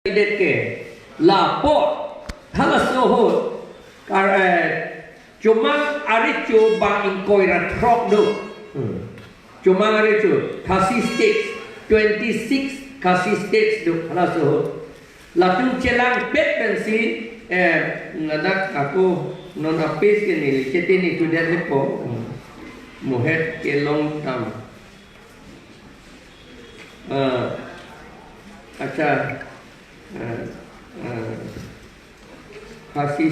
det ke lapor hala sohot cuma aricu bang inkoira trok do cuma aricu kasih states 26 kasih states do hala sohot latung celang pet pensi ngadak aku non apis ke ni cetini tu dia lepo muhet ke long tam acha kasih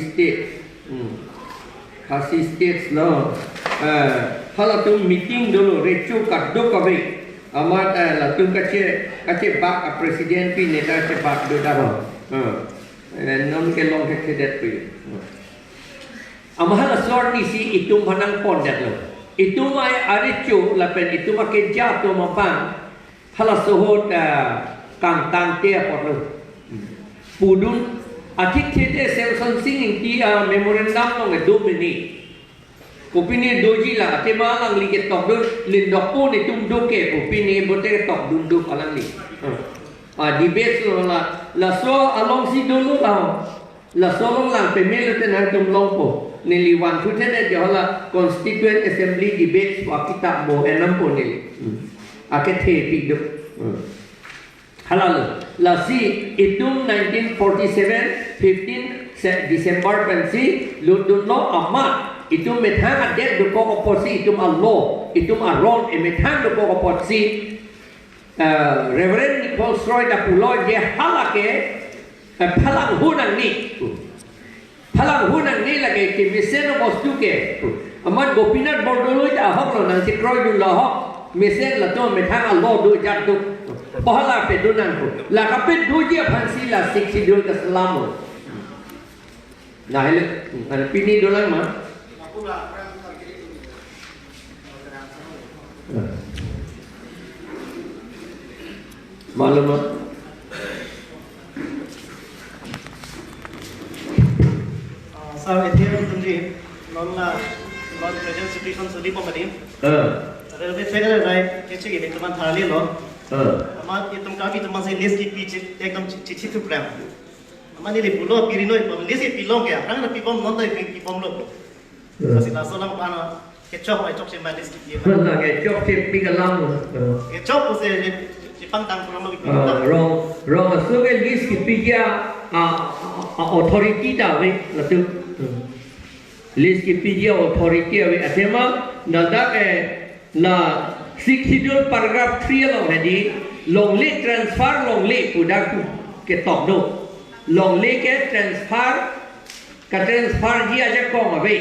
state lo halatung meeting dulu recu kaduk kabe amat latung kace bak presiden pi neta kace bak do daro non ke long ke det pi amahal sort ni si itu manang pon dat lo itu mai aricu lapen itu make jatuh mabang hala sohot kang tang te pot lo pudun atik thete selson singing ti memorandum long e do mini opini doji la te malang li ke tok do lin dok po ni tum do ke opini bote tok dun do alang ni debate lo la so along si dulu la so long lang pe melo te na tum long po ni li wan tu thete jo la constituent assembly debate wa kita bo enam po ni ake the pi do halal la si itum 1947 15 December pensi ludun lo amat itum methang adet do ko oposi itum allo itum aron methang do ko oposi Reverend Nicole Sroy da pulo je halake phalang hunang ni lage ke miseno bostu ke amat Gopinath Bordoloi da hok lo nang si kroy du lo hok misen la to methang allo do jat do pahala pe dunan ko la kapet duje phansi la siksi dul ka salam na hele ana pini dolan ma malumat sa ethian tunji non present situation sudi pamadim Railway federal right किसी के लिए तुम थाली लो हमारे ये तुम काफी तुम से list की पीछे एकदम चिची तो प्लान हमारे लिए पुलो पीरिनो ये लिस्ट की पिलों क्या रंग ना पिपम नॉन तो पिपम लो बस इतना सोलम पाना केचप है चॉप से मैं लिस्ट की ना केचप से पिकलाम केचप उसे चिपंग तंग पुलो लो wrong so ke list ki pikia authority da we latu list ki pikia authority we atema nadak la schedule paragraph 3 long hai di long le transfer long le pudak ke tok do long le ke transfer ji aja ko ave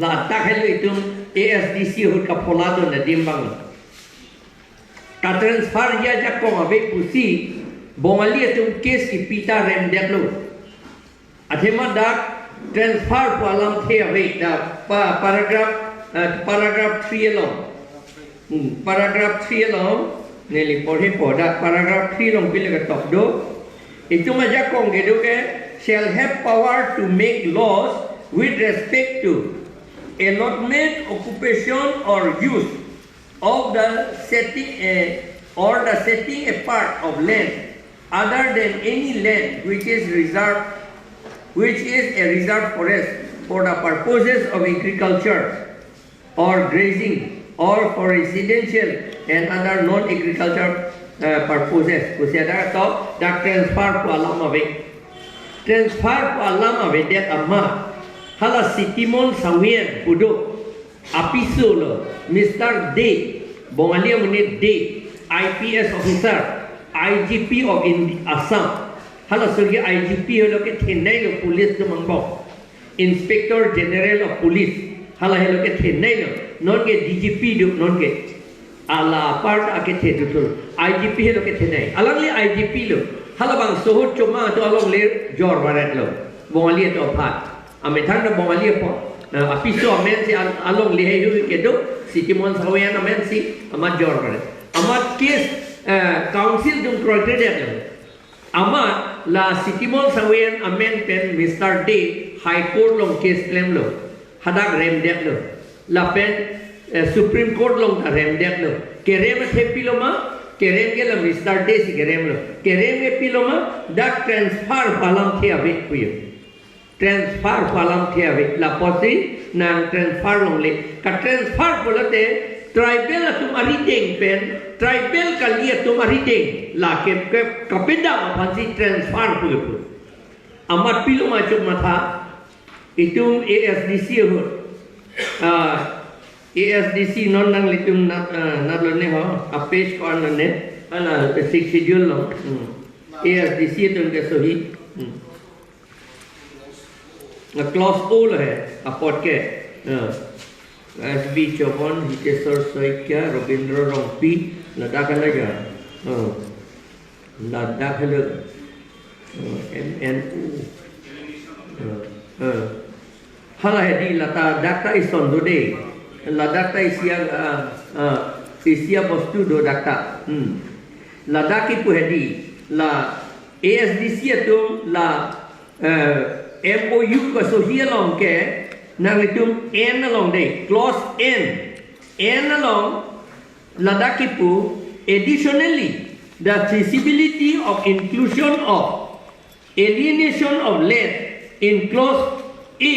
la ta khelu itum ASDC hut ka polado na dimbang ka transfer ji aja ko ave pusi bongali itum case ki pita rem deklo athema dak transfer palam the ave da paragraph 3 long paragraph 3 long neli pori poda paragraph 3 long pile ka tok do itu maja kong gedo ke shall have power to make laws with respect to allotment occupation or use of the setting apart of land other than any land which is a reserved forest for the purposes of agriculture or grazing or for residential and other non-agricultural purposes. Kusiada to dak transfer po alam ave. Transfer po alam ave det amma. Hala sitimon sawian pudo. Apiso lo Mr. D. Bongalia munit D. IPS officer. IGP of Assam. Hala surgi IGP lo ke thenai lo police do mangbok. Inspector General of Police. Hala helo ke thenai lo non ke DGP do non ke ala part ake the tu IGP helo ke thenai alangli IGP lo hala bang sohut cuma to along le jor barat lo bongali to phat ame thang do bongali po apiso amen si along le hu ke do sitimon sawian amen si amat jor barat amat case council dum criteria lo amat la sitimon sawian amen pen Mr. D high court long case claim lo hadak rem dek lo la pen Supreme Court long rem dek lo ke rem thepilo ma kerem ke lam start de si kerem lo kerem ke piloma dak transfer palam thia ve kuyo transfer palam thia ve la posi nang transfer long le ka transfer polate tribal tum ari deng pen tribal kalia tum ari deng la ke kapenda phansi transfer pulo amat piloma chuk matha itum ASDC ho ASDC non nang litum na lo ne ho apesh ko an ne ala six schedule lo ASDC tum ke sohi na clause O lo hai apot ke SB Chobon Hitesar Soikya Robindra Rongpi Ladakh Alaga Ladakh Alaga MNU Hala hedi lata dakta ison do de la dakta isia bostu do dakta ladaki pu hedi la ASDC tu la MOU ko so hialong ke nang itum N along de clause N along ladaki pu additionally the feasibility of inclusion of alienation of land in clause A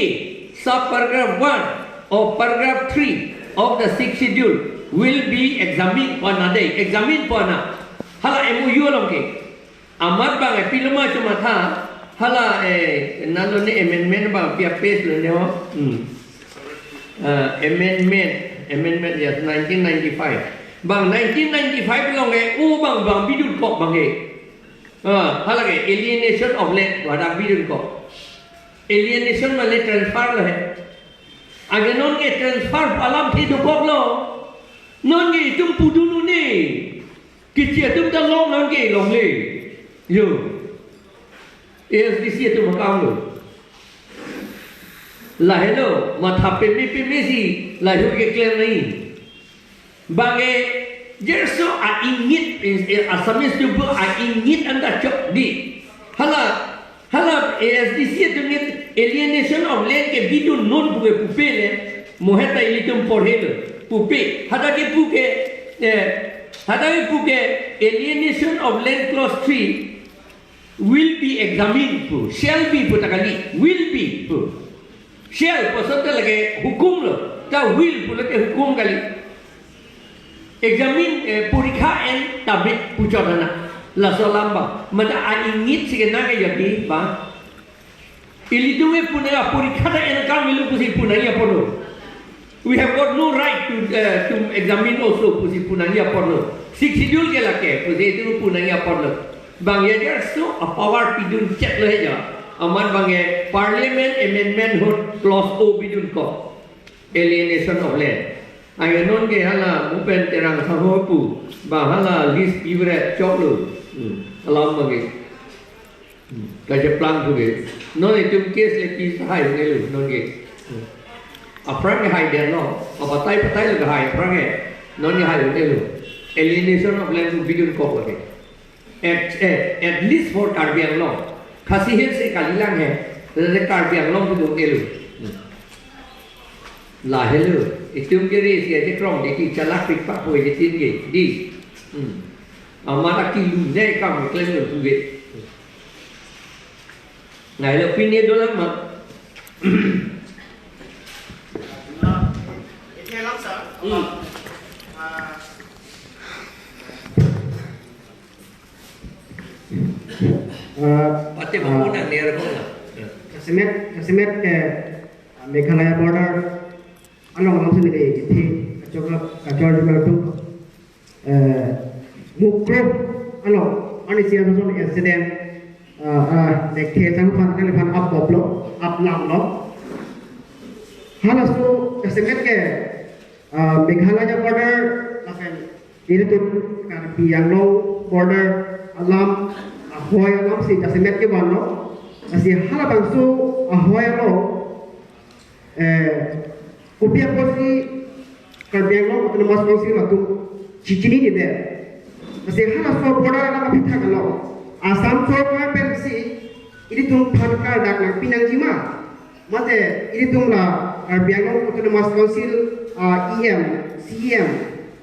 subparagraph 1 of paragraph 3 of the 6th schedule will be examined on a day. Examined on a hala MOU long ke. Amat bang piloma cuma tha hala nalo ne amendment bang pia paste le ne ho. Amendment yes 1995. Bang 1995 long bang bidun kok bang hala ke alienation of land wada bidun kok. Alienation वाले transfer लो है अगर non के transfer Palam थी तो बोल लो non के तुम पुदुनु ने किसी तुम तो लोग नॉन के लोग ले यो ASDC तुम काम लो लाहेलो माथा पे सी लाहेलो के क्लेम नहीं बागे जैसो आ इंगित असमिस तुम आ इंगित अंदर चुप दी हला ASDC tu ni alienation of land ke bidun non buke pupe le moheta ilitum porhelo pupe hada ke puke alienation of land clause 3 will be examined pu shall be pu takali will be pu shall pasal lage hukum lo ta will pu lage hukum kali examine purikha and tabit puchodana la solamba mada ingit sigena ke jadi ba ilitume punaya purikha da enka milu pusi punaya pono we have got no right to examine also pusi punaya pono six schedule ke lake pusi itu punaya pono bang ye there so a power pidun check lo heja aman bang ye parliament amendment hot clause O bidun ko alienation of land ai non ke hala mupen terang sahopu ba hala list ibre chok lo alam bagi kaje plan tu ke non itu case le pi hai ngai lu non ke apran ke hai der no apa patai le hai apran ke non ke hai ngai lu alienation of land to begin ko ke at least for Karbiang law khasi hil se kalilang hai le Karbiang law tu ngai lu la hello itum ke ri sia je krong de ki chalak pik pa hoi je tin ke di amara ki lu ne kam klem lu tu ge ngai lo pin ne do lam ma ये lump sir pate bangun nang ne ko na Kasemet ke Meghalaya border along along sini deh jadi kacau tu mukro along anisia tu incident nek kesan fan up boblo up lam lo halas tu kasemet ke Meghalaya border lakan ini tu kan Piang Lo border alam ahoy alam si kasemet ke bano masih hala bangsu ahoy lo Upia posi Karbiang Lo atau mas posi waktu cicini ni deh. Masih hana so border nak pitha kalau asam so kau pensi ini tu thadkar dak nak pinang jima. Mate ini tu lah Karbiang Lo atau mas posi EM CM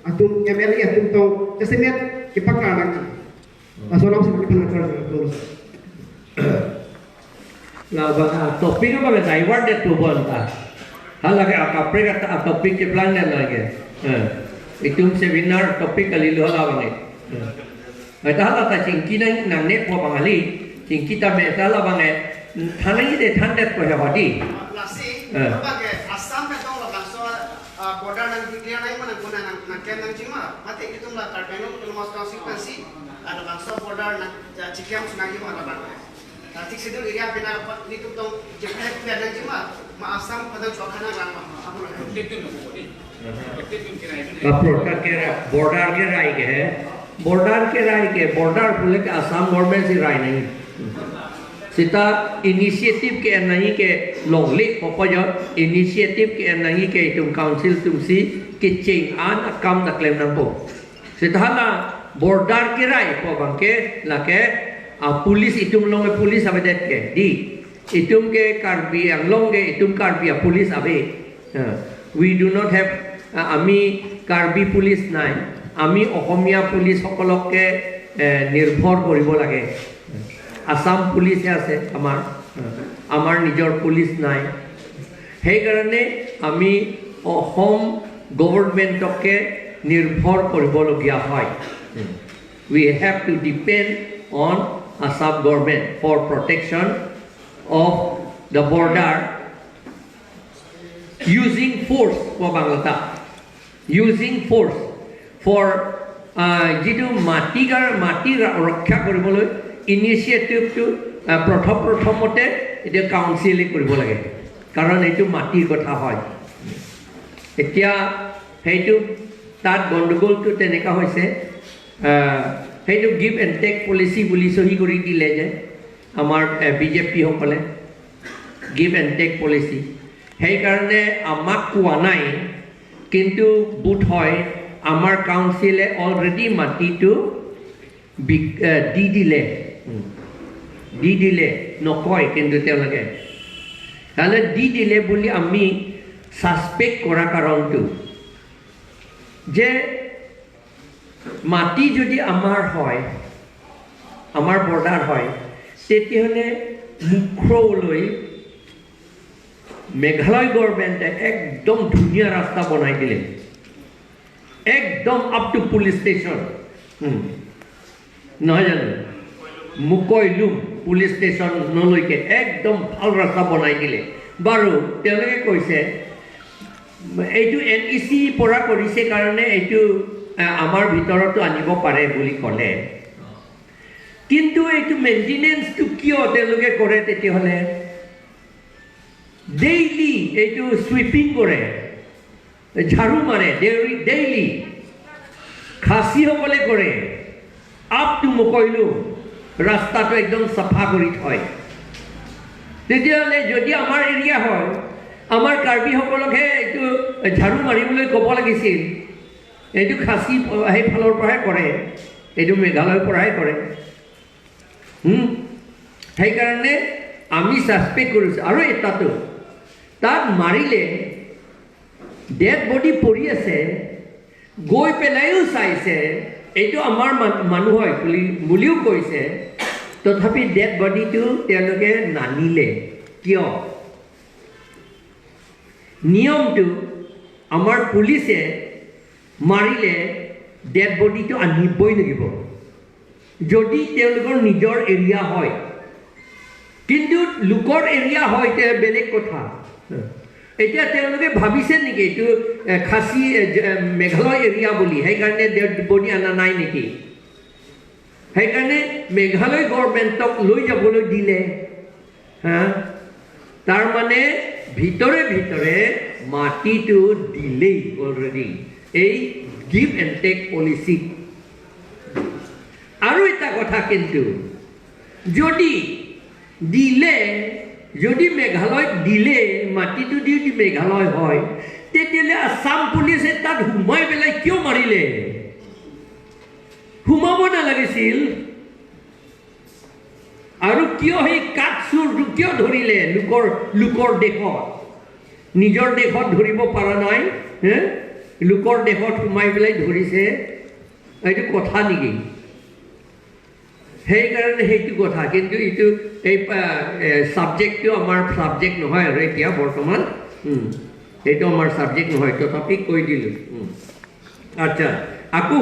atau MLA atau tu kesemet kipakar lagi. Pasal apa sih kipakar terus? Nah, topik apa yang divert itu bukan tak? Hal lagi akapre kata topik ke plan lagi. Itu seminar topik kali lu hal apa ni? Ada hal apa cingki nang ne po bangali cingki ta me hal apa ni? Thanai de thandet ko hawadi. Nasi, apa ke asam pe dong lah soal border nang dikira nang mana guna nang ken nang cima. Mati itu lah terpengaruh kalau mas konsekuensi ada bangsa border nang cikiam sungai mana bang. Nanti situ area benar apa itu dong jepret pe nang cima. Ma asam pada cuakana nang apa border के राय के है border बोले कि Assam government से राय नहीं Sita initiative के नहीं के लोंगले पपजो initiative के नहीं के तुम council तुमसी के Cheng आन कम नकलेम नंबो सीता ना border के राय पबंग के लके पुलिस इतुम लोंगे पुलिस अबे देख के दी इतुम के कार्बी अंगलोंगे इतुम कार्बी पुलिस अबे we do not have আমি কাৰ্বি পুলিচ নাই আমি অসমীয়া পুলিচ সকলকে নিৰ্ভৰ কৰিব লাগে আসাম পুলিচ আছে আমাৰ নিজৰ পুলিচ নাই সেই কাৰণে আমি অসম গভৰ্ণমেণ্টকে নিৰ্ভৰ কৰিবলগীয়া হয় we have to depend on Assam government for protection of the border using force for Bangladesh using force for jitu mati rakha koribole initiative to prothom eta council e koribo lage karon etu matir kotha hoy etia heitu tat gondogol tu teneka hoise heitu give and take policy boli sohi kori dile je amar BJP hokole give and take policy সেই কাৰণে আমাক কোৱা নাই কিন্তু বুট হয় আমাৰ কাউন্সিলে already মাটিটো দি দিলে নকয় কিন্তু তেওঁলোকে তাহলে দি দিলে বুলি আমি সাসপেক্ট কৰা কাৰণটো যে মাটি যদি আমাৰ হয় আমাৰ বৰ্ডাৰ হয় তেতিয়াহলে মুখ্যলৈ মেঘালয় গভৰ্ণমেণ্টে একদম ধুনীয়া ৰাস্তা বনাই দিলে একদম আপ টু পুলিচ ষ্টেচন নহয় জানো মুকৈলুম পুলিচ ষ্টেচন নলৈকে একদম ভাল ৰাস্তা বনাই দিলে বাৰু তেওঁলোকে কৈছে এইটো NEC পৰা কৰিছে কাৰণে এইটো আমাৰ ভিতৰতো আনিব পাৰে বুলি ক'লে কিন্তু এইটো মেইনটেনেন্সটো কিয় তেওঁলোকে কৰে তেতিয়াহ'লে daily etu sweeping kore jharu mare daily khasi hokole kore up to mokoilu rasta to ekdom safa kori thoy tetiale jodi amar area hoy amar karbi hokolokhe etu jharu maribole kobo lagisil etu khasi he phalor pora kore etu meghalay pora kore hei karone ami suspect korise aro eta to তাত মাৰিলে dead body পৰি আছে গৈ পেলাইও চাইছে এইটো আমাৰ মানুহ হয় বুলিও কৈছে তথাপি ডেড বডিটো তেওঁলোকে নানিলে কিয় নিয়মটো আমাৰ পুলিচে মাৰিলে ডেড বডিটো আনিবই লাগিব যদি তেওঁলোকৰ নিজৰ এৰিয়া হয় কিন্তু লোকৰ এৰিয়া হয় তে বেলেগ কথা এতিয়া তেওঁলোকে ভাবিছে নেকি এইটো খাসি মেঘালয় এৰিয়া বুলি সেইকাৰণে ডেড বডি আনা নাই নেকি সেইকাৰণে মেঘালয় গভৰ্ণমেণ্টক লৈ যাবলৈ দিলে তাৰ মানে ভিতৰে মাটিটো দিলেই অলৰেডি এই গিভ এণ্ড টেক পলিচি আৰু এটা কথা কিন্তু যদি দিলে যদি মেঘালয় দিলে মাটিটো দি মেঘালয় হয় তেতিয়ালে আসাম পুলিচে তাত হুমাই পেলাই কিয় মাৰিলে হুমাব নালাগিছিল আৰু কিয় সেই কাটসুৰ কিয় ধৰিলে লোকৰ দেশত নিজৰ দেশত ধৰিব পৰা নাই লোকৰ দেশত হুমাই পেলাই ধৰিছে এইটো কথা নেকি সেইকাৰণে সেইটো কথা কিন্তু এইটো এই সাবজেক্টটো আমাৰ সাবজেক্ট নহয় আৰু এতিয়া বৰ্তমান এইটো আমাৰ সাবজেক্ট নহয় তথাপি কৈ দিলোঁ আচ্ছা আকৌ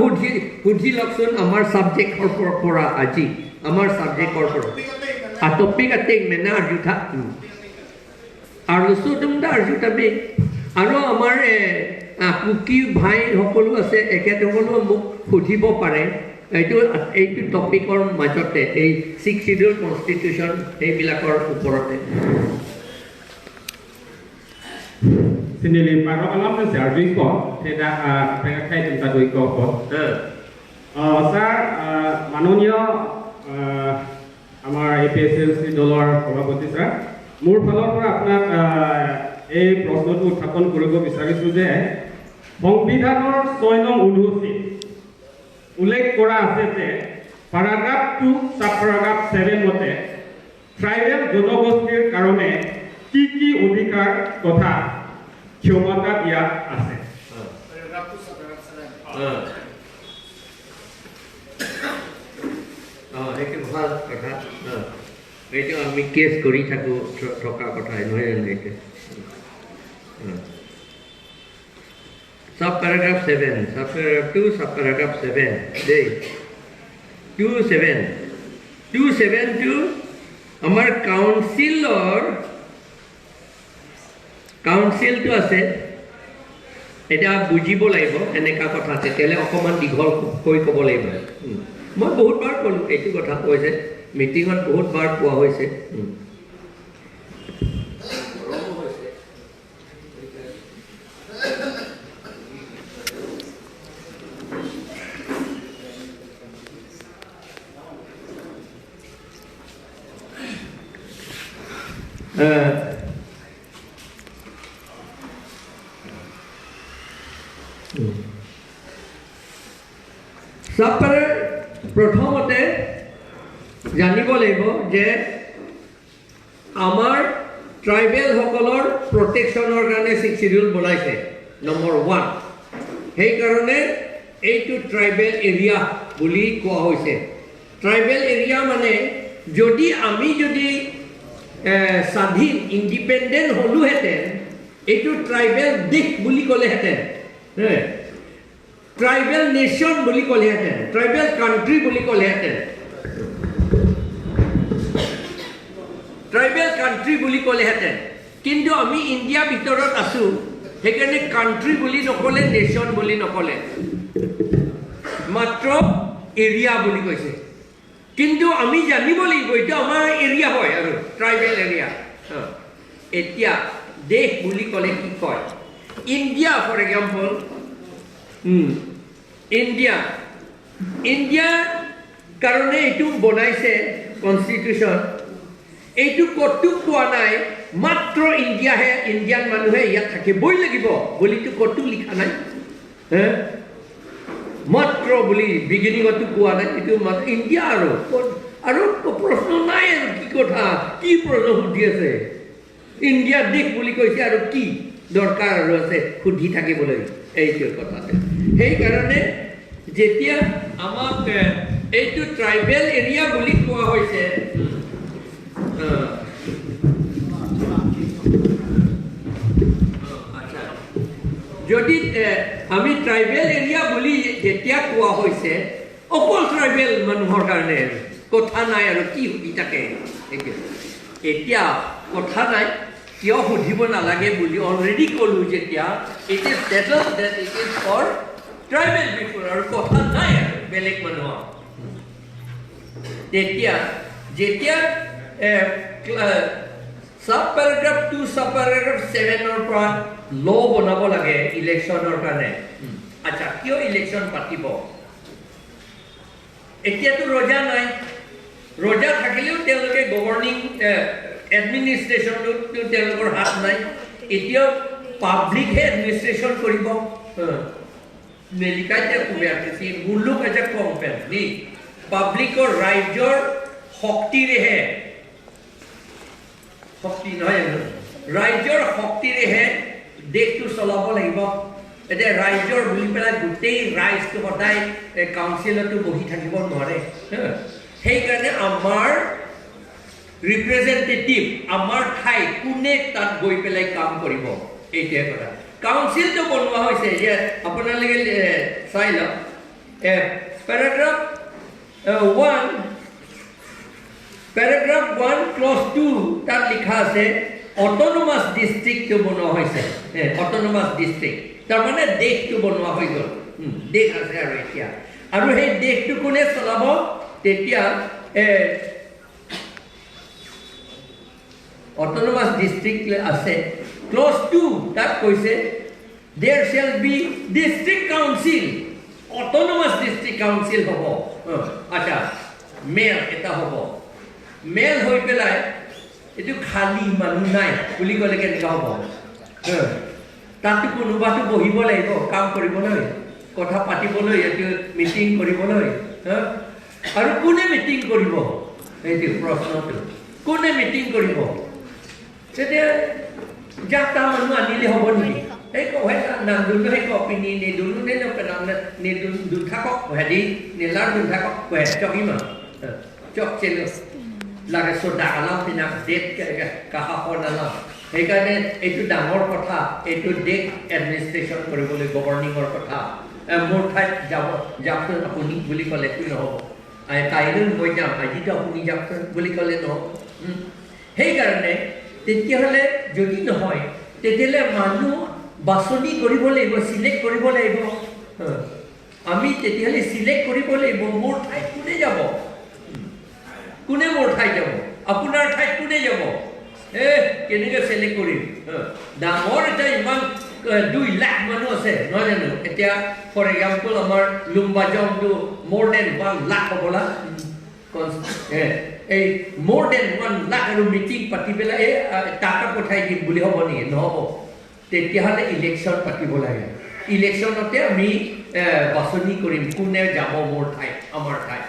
সুধি লওকচোন আমাৰ সাবজেক্টৰ পৰা আজি আমাৰ সাবজেক্টৰ পৰা টপিক আছে মেনা আৰ্জুথা আৰু সুদুমদা আৰ্জুথা বে আৰু আমাৰ কুকি ভাই সকলো আছে এখেতসকলেও মোক সুধিব পাৰে এইটো টপিকৰ মাজতে এই 6 শিডিউল কনষ্টিটিউশ্যন এইবিলাকৰ ওপৰতে Sendiri para alam dan sejarah ko tidak pengen kait tentang duiko ko. Sir, মাননীয় আমাৰ APSLC দলৰ সভাপতি স্যাৰ মোৰ ফালৰ পৰা আপোনাক এই প্ৰশ্নটো উত্থাপন কৰিব বিচাৰিছো যে সংবিধানৰ 6 নং অনুচ্ছেদ উল্লেখ কৰা আছে যে paragraph 2 subparagraph 7 মতে ট্ৰাইবেল জনগোষ্ঠীৰ কাৰণে কি অধিকাৰ তথা ক্ষমতা দিয়া আছে এইটো ভাল কথা এইটো আমি কেছ কৰি থাকোঁ থকা কথা নহয় জানো এইটো subparagraph 7 subparagraph 2 subparagraph 7 দেই 27 to আমাৰ কাউন্সিলটো আছে এটা বুজিব লাগিব এনেকা কথা তেতিয়াহ'লে অকণমান দীঘল কৈ ক'ব লাগিব মই বহুতবাৰ ক'লোঁ এইটো কথা কৈছে মিটিঙত বহুতবাৰ কোৱা হৈছে প্ৰথমতে জানিব লাগিব যে আমাৰ ট্ৰাইবেলসকলৰ প্ৰটেকশ্যনৰ কাৰণে 6 শিডিউল বনাইছে নম্বৰ 1 সেইকাৰণে এইটো ট্ৰাইবেল এৰিয়া বুলি কোৱা হৈছে ট্ৰাইবেল এৰিয়া মানে যদি আমি স্বাধীন ইণ্ডিপেণ্ডেণ্ট হ'লোহেঁতেন এইটো ট্ৰাইবেল দেশ বুলি ক'লেহেঁতেন ট্ৰাইবেল নেশ্যন বুলি ক'লেহেঁতেন ট্ৰাইবেল কাণ্ট্ৰি বুলি ক'লেহেঁতেন ট্ৰাইবেল কাণ্ট্ৰি বুলি ক'লেহেঁতেন কিন্তু আমি ইণ্ডিয়া ভিতৰত আছোঁ সেইকাৰণে কাণ্ট্ৰি বুলি নক'লে নেশ্যন বুলি নক'লে মাত্ৰ এৰিয়া বুলি কৈছে কিন্তু আমি জানিব লাগিব এইটো আমাৰ এৰিয়া হয় আৰু ট্ৰাইবেল এৰিয়া এতিয়া দেশ বুলি ক'লে কি কয় ইণ্ডিয়া ফৰ এক্সাম্পল ইণ্ডিয়া কাৰণে এইটো বনাইছে কনষ্টিটিউশ্যন এইটো ক'তো কোৱা নাই মাত্ৰ ইণ্ডিয়ান মানুহে ইয়াত থাকিবই লাগিব বুলিতো ক'তো লিখা নাই মাত্ৰ বুলি বিগিনিঙতো কোৱা নাই এইটো ইণ্ডিয়া আৰু প্ৰশ্ন নাই আৰু কি কথা কি প্ৰশ্ন সুধি আছে ইণ্ডিয়া দেশ বুলি কৈছে আৰু কি দৰকাৰ আৰু আছে সুধি থাকিবলৈ এইটো কথাতে সেইকাৰণে যেতিয়া আমাক এইটো ট্ৰাইবেল এৰিয়া বুলি কোৱা হৈছে যদি আমি ট্ৰাইবেল এৰিয়া বুলি যেতিয়া কোৱা হৈছে অকল ট্ৰাইবেল মানুহৰ কাৰণে কথা নাই আৰু কি সুধি থাকে এতিয়া কথা নাই কিয় সুধিব নালাগে বুলি অলৰেডি ক'লোঁ যেতিয়া it is settled that it is for tribal people আৰু কথা নাই আৰু বেলেগ মানুহৰ যেতিয়া subparagraph 2 subparagraph 7 পৰা ল বনাব লাগে ইলেকশ্যনৰ কাৰণে আচ্ছা কিয় ইলেকশ্যন পাতিব এতিয়াতো ৰজা নাই ৰজা থাকিলেও তেওঁলোকে গভৰ্ণিং এডমিনিষ্ট্ৰেশ্যনটো তেওঁলোকৰ হাত নাই এতিয়াও পাব্লিকহে এডমিনিষ্ট্ৰেশ্যন কৰিব মেলিকাইতে কুবেয়াটিছি মুলুক এজ এ কোম্পানী পাব্লিকৰ ৰাইজৰ শক্তিৰেহে শক্তি নহয় ৰাইজৰ শক্তিৰেহে দেশটো চলাব লাগিব এতিয়া ৰাইজৰ বুলি পেলাই গোটেই ৰাইজটো সদায় কাউন্সিলতো বহি থাকিব নোৱাৰে সেইকাৰণে আমাৰ ৰিপ্ৰেজেণ্টেটিভ আমাৰ ঠাই কোনে তাত গৈ পেলাই কাম কৰিব এইটোৱে কথা কাউন্সিলটো বনোৱা হৈছে যে আপোনালোকে চাই লওক পেৰাগ্ৰাফ 1 clause 2 তাত লিখা আছে অটোনমাস ডিস্ট্ৰিক্টটো বনোৱা হৈছে অটোনমাস ডিস্ট্ৰিক্ট তাৰমানে দেশটো বনোৱা হৈ গ'ল দেশ আছে আৰু এতিয়া আৰু সেই দেশটো কোনে চলাব তেতিয়া autonomous district আছে clause 2 that কৈছে there shall be district council autonomous district council হ'ব আচ্ছা মেল এটা হ'ব মেল হৈ পেলাই এটো খালি মানুহ নাই বুলি ক'লে কেনেকা হ'ব তাত কোনোবাটো বহিব লাগিব কাম কৰিবলৈ কথা পাতিবলৈ এটো মিটিং কৰিবলৈ আৰু কোনে মিটিং কৰিব এইটো প্ৰশ্নটো কোনে মিটিং কৰিব তেতিয়া যাতা মানুহ আনিলে হ'ব নেকি এই কয় না দুনো হে কপিনি নে দুনো নে পেনাম নে দুঠাকক হেদি নেলাৰ দুঠাকক কয় চকিমা চক চেলো লাগে সোডা আলাম পিনা ডেট কাহা হনালা সেইকাৰণে এইটো ডাঙৰ কথা এইটো ডেট এডমিনিষ্ট্ৰেশ্যন কৰিবলৈ গভৰ্নিঙৰ কথা মোৰ ঠাইত যাব আপুনি বুলি ক'লে কি নহ'ব কাইলৈ মই যাম আজিতো আপুনি যাওক বুলি ক'লে নহ'ব সেইকাৰণে তেতিয়াহ'লে যদি নহয় তেতিয়াহ'লে মানুহ বাছনি কৰিব লাগিব সিলেক্ট কৰিব লাগিব আমি তেতিয়াহ'লে সিলেক্ট কৰিব লাগিব মোৰ ঠাইত কোনে যাব কোনে মোৰ ঠাইত যাব আপোনাৰ ঠাইত কোনে যাব কেনেকৈ সিলেক্ট কৰিম ডাঙৰ এটা ইমান 2 লাখ মানুহ আছে নহয় জানো এতিয়া ফৰ এক্সাম্পল আমাৰ লুম্বাজংটো মোৰ দেন 1 লাখ হ'বলা এই more than 1 lakh আৰু মিটিং পাতি পেলাই টাকা পঠাই দিম বুলি হ'ব নেকি নহ'ব তেতিয়াহ'লে ইলেকশ্যন পাতিব লাগে ইলেকশ্যনতে আমি বাছনি কৰিম কোনে যাব মোৰ ঠাইত আমাৰ ঠাইত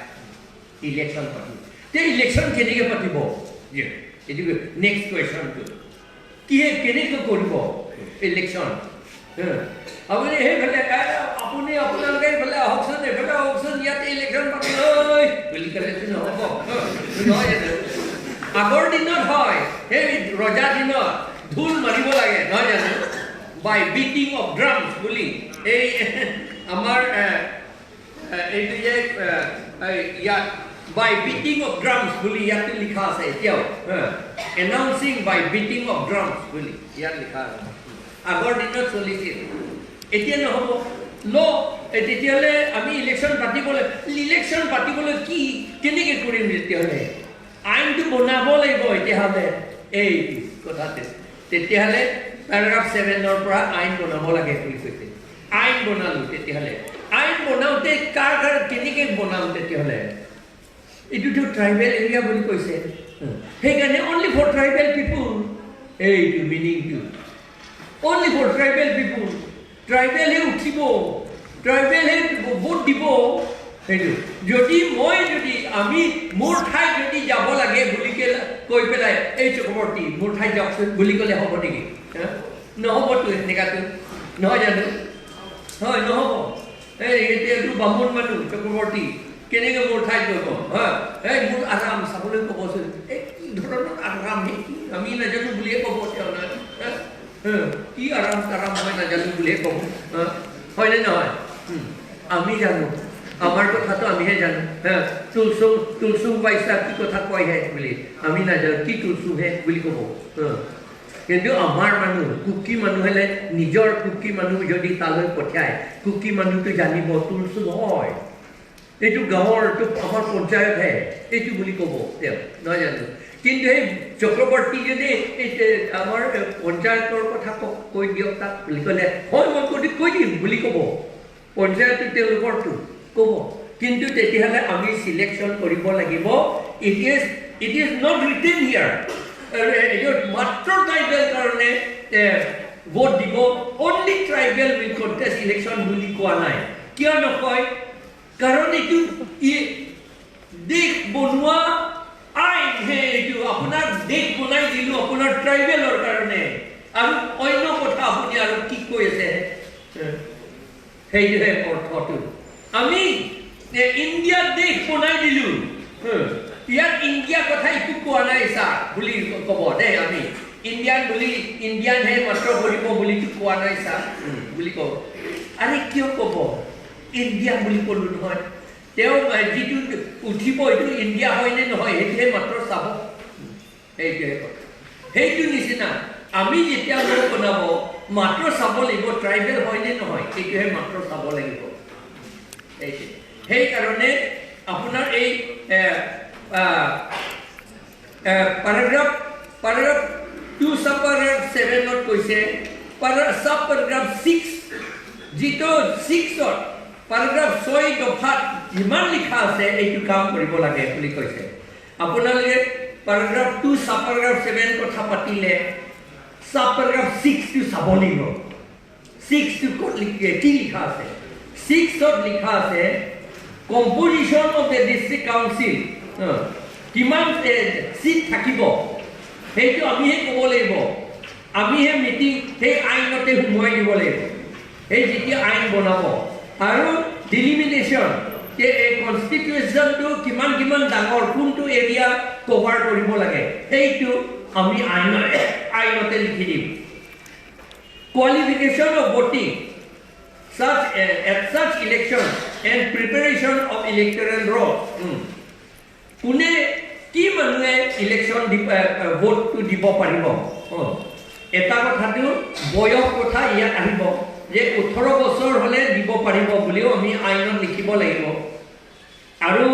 ইলেকশ্যন পাতিম তে ইলেকশ্যন কেনেকৈ পাতিব এইটো নেক্সট কুৱেশ্যনটো কেনেকৈ কৰিব ইলেকশ্যন আপুনি সেইফালে আপুনি আপোনালোকে এইফালে আহকচোন এইফালে আহকচোন ইয়াতে ইলেকশ্যন পাতিলৈ বুলি ক'লেতো নহ'ব নহয় জানো আগৰ দিনত হয় সেই ৰজা দিনত ঢোল মাৰিব লাগে নহয় জানো বাই বিটিং অফ ড্ৰামছ বুলি এই আমাৰ এইটো যে ইয়াত বাই বিটিং অফ ড্ৰামছ বুলি ইয়াতে লিখা আছে এতিয়াও এনাউন্সিং বাই বিটিং অফ ড্ৰামছ বুলি ইয়াত লিখা আছে আগৰ দিনত চলিছিল এতিয়া নহ'ব তেতিয়াহ'লে আমি ইলেকশ্যন পাতিবলৈ কি কেনেকৈ কৰিম তেতিয়াহ'লে আইনটো বনাব লাগিব এতিয়াহ'লে এই কথাতে তেতিয়াহ'লে পেৰাগ্ৰাফ 7 পৰা আইন বনাব লাগে বুলি কৈছে আইন বনালোঁ তেতিয়াহ'লে আইন বনাওঁতে কাৰ কেনেকৈ বনাম তেতিয়াহ'লে এইটোতো ট্ৰাইবেল এৰিয়া বুলি কৈছে সেইকাৰণে অনলি ফৰ ট্ৰাইবেল পিপুল এইটো মিনিংটো only for tribal people tribal he উঠিব tribal he ভোট দিব সেইটো যদি আমি মোৰ ঠাই যদি যাব লাগে বুলি কৈ পেলাই এই চক্ৰৱৰ্তী মোৰ ঠাই যাওক বুলি ক'লে হ'ব নেকি নহ'বতো এনেকাতো নহয় জানো হয় নহ'ব এইটো বামুণ মানুহ চক্ৰৱৰ্তী কেনেকৈ মোৰ ঠাইত গ'ব এই মোৰ আৰাম চাবলৈ ক'বচোন এই কি ধৰণৰ আৰাম আমি নাজানো বুলিয়ে ক'ব তেওঁ কি আৰাম মই নাজানো বুলিয়ে ক'ব হয়নে নহয় আমি জানো আমাৰ কথাটো আমিহে জানো তুলচুং পাইছা কি কথা কয়হে বুলি আমি নাজানো কি তুলচুংহে বুলি ক'ব কিন্তু আমাৰ মানুহ কুকি মানুহ হ'লে নিজৰ কুকি মানুহ যদি তালৈ পঠিয়ায় কুকি মানুহটো জানিব তুলচুং হয় এইটো গাঁৱৰটো আমাৰ পঞ্চায়তহে এইটো বুলি ক'ব তেওঁ নহয় জানো কিন্তু এই চক্ৰৱৰ্তী যদি আমাৰ পঞ্চায়তৰ কথা কৈ দিয়ক তাক বুলি ক'লে হয় মই কৈ দিম বুলি ক'ব পঞ্চায়ত তেওঁলোকৰটো ক'ব কিন্তু তেতিয়াহ'লে আমি চিলেকশ্যন কৰিব লাগিব ইট ইজ নট ৰিটেন হিয়াৰ মাত্ৰ ট্ৰাইবেল কাৰণে ভোট দিব only tribal will contest election বুলি কোৱা নাই কিয় নকয় কাৰণ এইটো দেশ বনোৱা আইন এইটো আপোনাৰ দেশ বনাই দিলোঁ আপোনাৰ ট্ৰাইবেলৰ কাৰণে আৰু অন্য কথা আপুনি আৰু কি কৈ আছে সেইটোহে অৰ্থটো আমি ইণ্ডিয়াত দেশ বনাই দিলোঁ ইয়াত ইণ্ডিয়া কথা একো কোৱা নাই ছাৰ বুলি ক'ব দেই আমি ইণ্ডিয়ান বুলি ইণ্ডিয়ানহে মাত্ৰ কৰিব বুলিতো কোৱা নাই ছাৰ বুলি ক'ব আৰে কিয় ক'ব ইণ্ডিয়া বুলি ক'লোঁ নহয় তেওঁ যিটো উঠিব এইটো ইণ্ডিয়া হয়নে নহয় সেইটোহে মাত্ৰ চাব সেইটোহে কথা সেইটো নিচিনা আমি যেতিয়া লোক বনাব মাত্ৰ চাব লাগিব ট্ৰাইবেল হয়নে নহয় সেইটোহে মাত্ৰ চাব লাগিব সেইকাৰণে আপোনাৰ এই paragraph 2 subparagraph 7 ত কৈছে subparagraph 6 যিটো 6 paragraph 6 দফাত যিমান লিখা আছে এইটো কাম কৰিব লাগে বুলি কৈছে আপোনালোকে paragraph 2 subparagraph 7 কথা পাতিলে subparagraph 6 টো চাব লাগিব 6 টো ক'ত কি লিখা আছে 6 ত লিখা আছে composition of the district council কিমান সিট থাকিব সেইটো আমিহে ক'ব লাগিব আমিহে মিটিং সেই আইনতে সোমোৱাই দিব লাগিব এই যেতিয়া আইন বনাব আৰু ডিলিমিনেশ্যন যে এই কনষ্টিটিউশ্যনটো কিমান কিমান ডাঙৰ কোনটো এৰিয়া কভাৰ কৰিব লাগে সেইটো আমি আইনতে লিখি দিম qualification of voting at such election and preparation of electoral roll কোনে কি মানুহে ইলেকশ্যন ভোটটো দিব পাৰিব এটা কথাটো বয়স কথা ইয়াত আহিব যে 18 বছৰ হ'লে দিব পাৰিব বুলিও আমি আইনত লিখিব লাগিব আৰু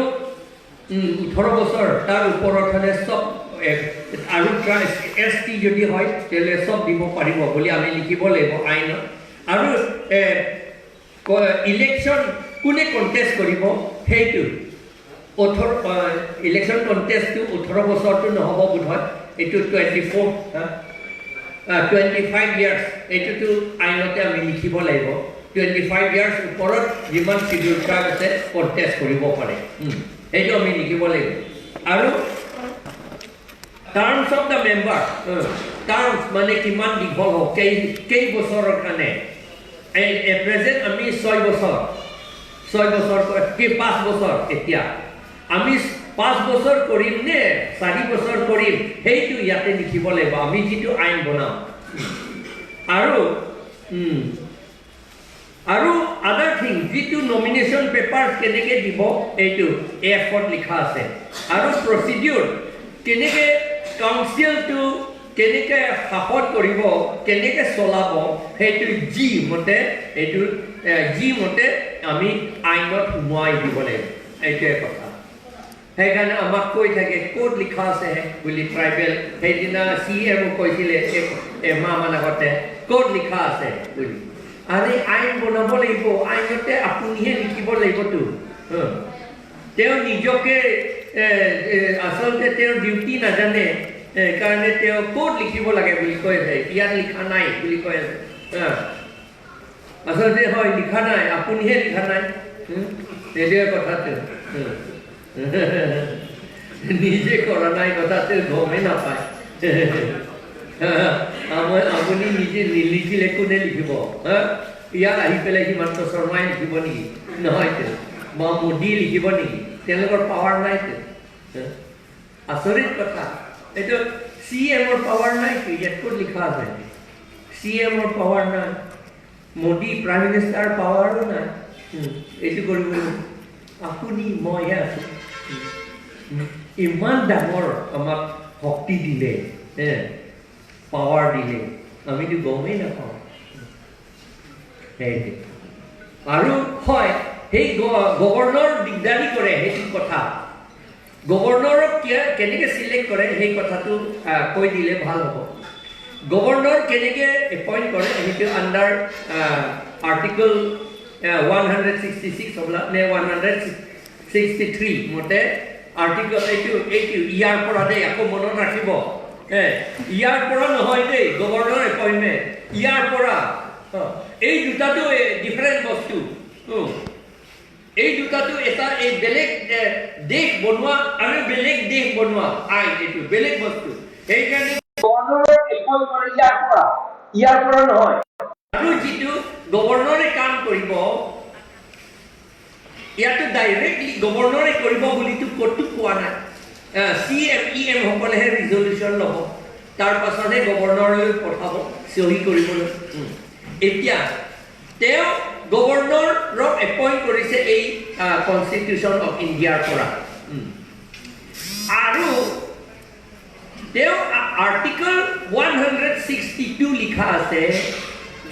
18 বছৰ তাৰ ওপৰত হ'লে সব আৰু এছটি যদি হয় তেলে সব দিব পাৰিব বুলি আমি লিখিব লাগিব আইনত আৰু ইলেকশ্যন কোনে কণ্টেষ্ট কৰিব সেইটো 18 ইলেকশ্যন কণ্টেষ্টটো 18 বছৰটো নহ'ব বোধ হয় এইটো 25 ইয়াৰ্ছ এইটোতো আইনতে আমি লিখিব লাগিব 25 ইয়াৰ্ছ ওপৰত যিমান চিডিউল ট্ৰাইব আছে কণ্টেষ্ট কৰিব পাৰে সেইটো আমি লিখিব লাগিব আৰু terms of the member terms মানে কিমান দীঘল হওক কেই বছৰৰ কাৰণে প্ৰেজেণ্ট আমি 6 বছৰ 5 বছৰ এতিয়া আমি 5 বছৰ কৰিম নে 4 বছৰ কৰিম সেইটো ইয়াতে লিখিব লাগিব আমি যিটো আইন বনাম আৰু আদাৰ থিং যিটো নমিনেশ্যন পেপাৰ কেনেকৈ দিব এইটো এফত লিখা আছে আৰু প্ৰচিডিউৰ কেনেকৈ কাউন্সিলটো কেনেকৈ শাসন কৰিব কেনেকৈ চলাব সেইটো যি মতে আমি আইনত সোমোৱাই দিব লাগিব এইটোৱে কথা সেইকাৰণে আমাক কৈ থাকে ক'ত লিখা আছে বুলি ট্ৰাইবেল সেইদিনা CM কৈছিলে এমাহমান আগতে ক'ত লিখা আছে বুলি আৰে আইন বনাব লাগিব আইনতে আপুনিহে লিখিব লাগিবতো তেওঁ নিজকে আচলতে তেওঁৰ ডিউটি নাজানে কাৰণে তেওঁ ক'ত লিখিব লাগে বুলি কৈ আছে ইয়াত লিখা নাই বুলি কৈ আছে আচলতে হয় লিখা নাই আপুনিহে লিখা নাই সেইটোৱে কথাটো নিজে কৰা নাই কথাটো গমেই নাপায় আপুনি নিজে নিলিখিলে কোনে লিখিব ইয়াত আহি পেলাই হিমন্ত শৰ্মাই লিখিব নেকি নহয়তো বা মোদী লিখিব নেকি তেওঁলোকৰ পাৱাৰ নাইতো আচৰিত কথা এইটো CMৰ পাৱাৰ নাই ইয়াত ক'ত লিখা আছে CMৰ পাৱাৰ নাই মোদী প্ৰাইম মিনিষ্টাৰ পাৱাৰো নাই এইটো কৰিব আপুনি মইহে আছো ইমান ডাঙৰ আমাক শক্তি দিলে পাৱাৰ দিলে আমিতো গমেই নাপাওঁ সেইটো আৰু হয় সেই গভৰ্ণৰ দিগদাৰী কৰে সেইটো কথা গভৰ্ণৰক কেনেকৈ চিলেক্ট কৰে সেই কথাটো কৈ দিলে ভাল হ'ব গভৰ্ণৰ কেনেকৈ এপইণ্ট কৰে সেইটো আণ্ডাৰ আৰ্টিকল 166 হ'বলা নে 163 মতে আৰ্টিকল এইটো ইয়াৰ পৰা দেই আকৌ মনত ৰাখিব ইয়াৰ পৰা নহয় দেই গভৰ্ণৰ এপইণ্টমেণ্ট ইয়াৰ পৰা এই দুটাটো ডিফাৰেণ্ট বস্তু এই দুটাটো এটা এই বেলেগ দেশ বনোৱা আৰু বেলেগ দেশ বনোৱা আইন এইটো বেলেগ বস্তু সেইকাৰণে গভৰ্ণৰৰ এপইণ্ট কৰে ইয়াৰ পৰা নহয় আৰু যিটো গভৰ্ণৰে কাম কৰিব ইয়াতো ডাইৰেক্টলি গভৰ্ণৰে কৰিব বুলিতো ক'তো কোৱা নাই CMEM সকলেহে ৰিজলিউশ্যন ল'ব তাৰ পাছতহে গভৰ্ণৰলৈ পঠাব সহি কৰিবলৈ এতিয়া তেওঁ গভৰ্ণৰক এপইণ্ট কৰিছে এই কনষ্টিটিউশ্যন অফ ইণ্ডিয়াৰ পৰা আৰু তেওঁ আৰ্টিকল 162 লিখা আছে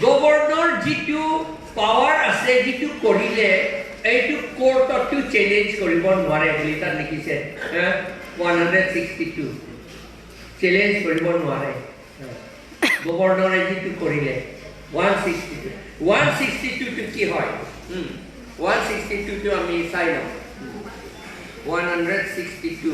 গভৰ্ণৰ যিটো পাৱাৰ আছে যিটো কৰিলে এইটো কোৰ্টতো চেলেঞ্জ কৰিব নোৱাৰে বুলি তাত লিখিছে 162 চেলেঞ্জ কৰিব নোৱাৰে গভৰ্ণৰে যিটো কৰিলে 162 টো কি হয় 162 টো আমি চাই লওঁ 162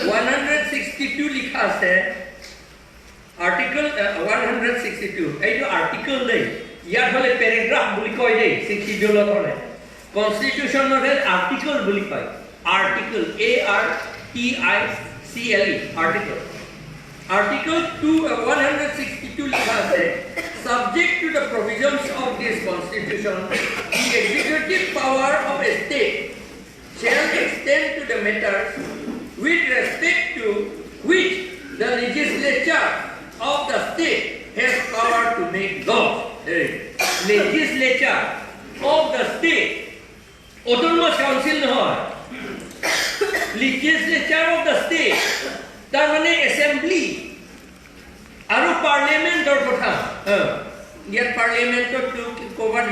162 লিখা আছে আৰ্টিকল 162 এইটো আৰ্টিকল দেই ইয়াত হলে প্যাৰাগ্ৰাফ বুলি কয় দেই 62 লত হলে কনষ্টিটিউশ্যনৰ আৰ্টিকল বুলি কয় আৰ্টিকল ARTICLE আৰ্টিকল Article 162 লিখা আছে subject to the provisions of this constitution the executive power of a state shall extend to the matters with respect to which the legislature of the state has power to make laws. Legislature of the state autonomous council নহয় legislature of the state তাৰ মানে assembly আৰু পাৰ্লিয়ামেন্টৰ কথা ইয়াত পাৰ্লিয়ামেন্টত cover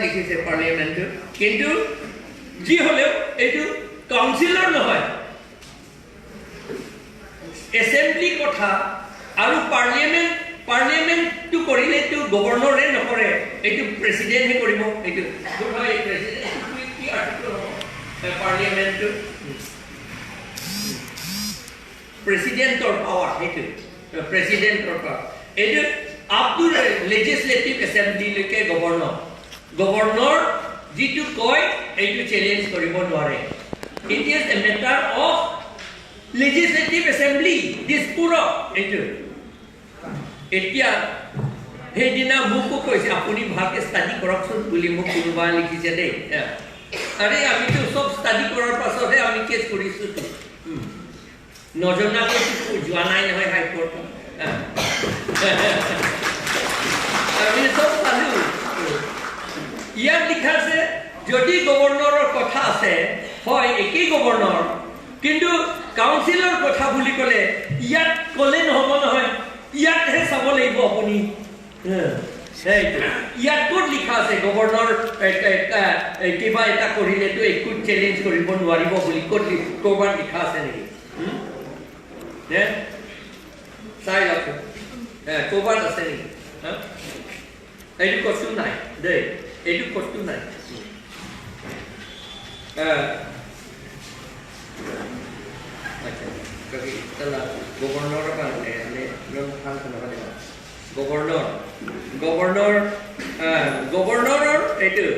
লিখিছে parliament কিন্তু যি হলেও এইটো কাউন্সিলৰ নহয় এসেম্বলি কথা আৰু পাৰ্লিয়ামেন্টটো কৰিলেতো গভৰ্ণৰে নকৰে এইটো প্ৰেসিডেন্টে কৰিব এইটো হয় প্ৰেসিডেন্ট কি আৰ্টিকল পাৰ্লিয়ামেন্টটো প্ৰেসিডেন্টৰ পাৱাৰ এইটো প্ৰেসিডেন্টৰ পাৱাৰ এইটো আপ টু লেজিসলেটিভ এসেম্বলি লৈকে গভৰ্ণৰ যিটো কয় এইটো চ্যালেঞ্জ কৰিব নোৱাৰে it is a matter of legislative assembly Dispur এইটো এতিয়া সেইদিনা মোকো কৈছে আপুনি ভালকে ষ্টাডি কৰকচোন বুলি মোক কোনোবা লিখিছে দেই আৰে আমিতো সব ষ্টাডি কৰাৰ পাছতহে আমি কেছ কৰিছোঁ নজনাকৈ যোৱা নাই নহয় হাইকোৰ্ট আমি সব চালো ইয়াত লিখা আছে যদি গভৰ্ণৰৰ কথা আছে হয় একেই গভৰ্ণৰ কিন্তু কাউন্সিলৰ কথা বুলি ক'লে ইয়াত ক'লে নহ'ব নহয় ইয়াতহে চাব লাগিব আপুনি ইয়াত ক'ত লিখা আছে গভৰ্ণৰ কিবা এটা কৰিলেতো একো চেলেঞ্জ কৰিব নোৱাৰিব বুলি ক'ৰবাত লিখা আছে নেকি চাই লওক ক'ৰবাত আছে নেকি এইটো কষ্ট নাই দেই এইটো কষ্ট নাই গভৰ্ণৰৰ কাৰণে গভৰ্ণৰৰ এইটো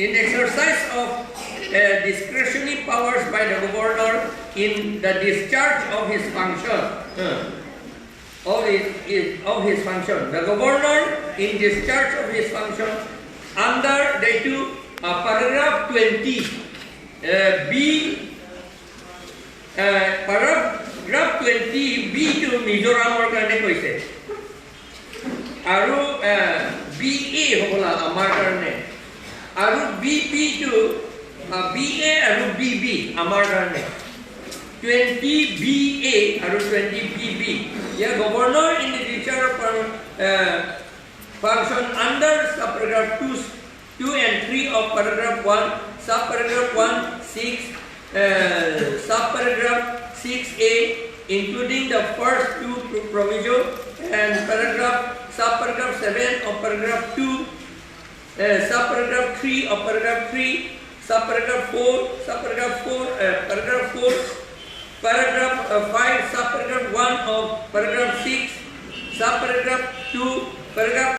in exercise of discretionary powers by the governor in the discharge of his function of his function the governor in discharge of his function under the paragraph 20 b paragraph 20 b to Mizoramor karone koise aru ba hobola amar karone aru bb to ba aru bb amar karone 20 ba aru 20 bb yeah governor in the discharge of function under subparagraph 2 and 3 of paragraph 1 subparagraph 1 6 subparagraph 6a including the first two provisions and subparagraph 7 of paragraph 2 subparagraph 3 of paragraph 3 subparagraph 4 paragraph 4 paragraph 5 subparagraph 1 of paragraph 6 Subparagraph 2, paragraph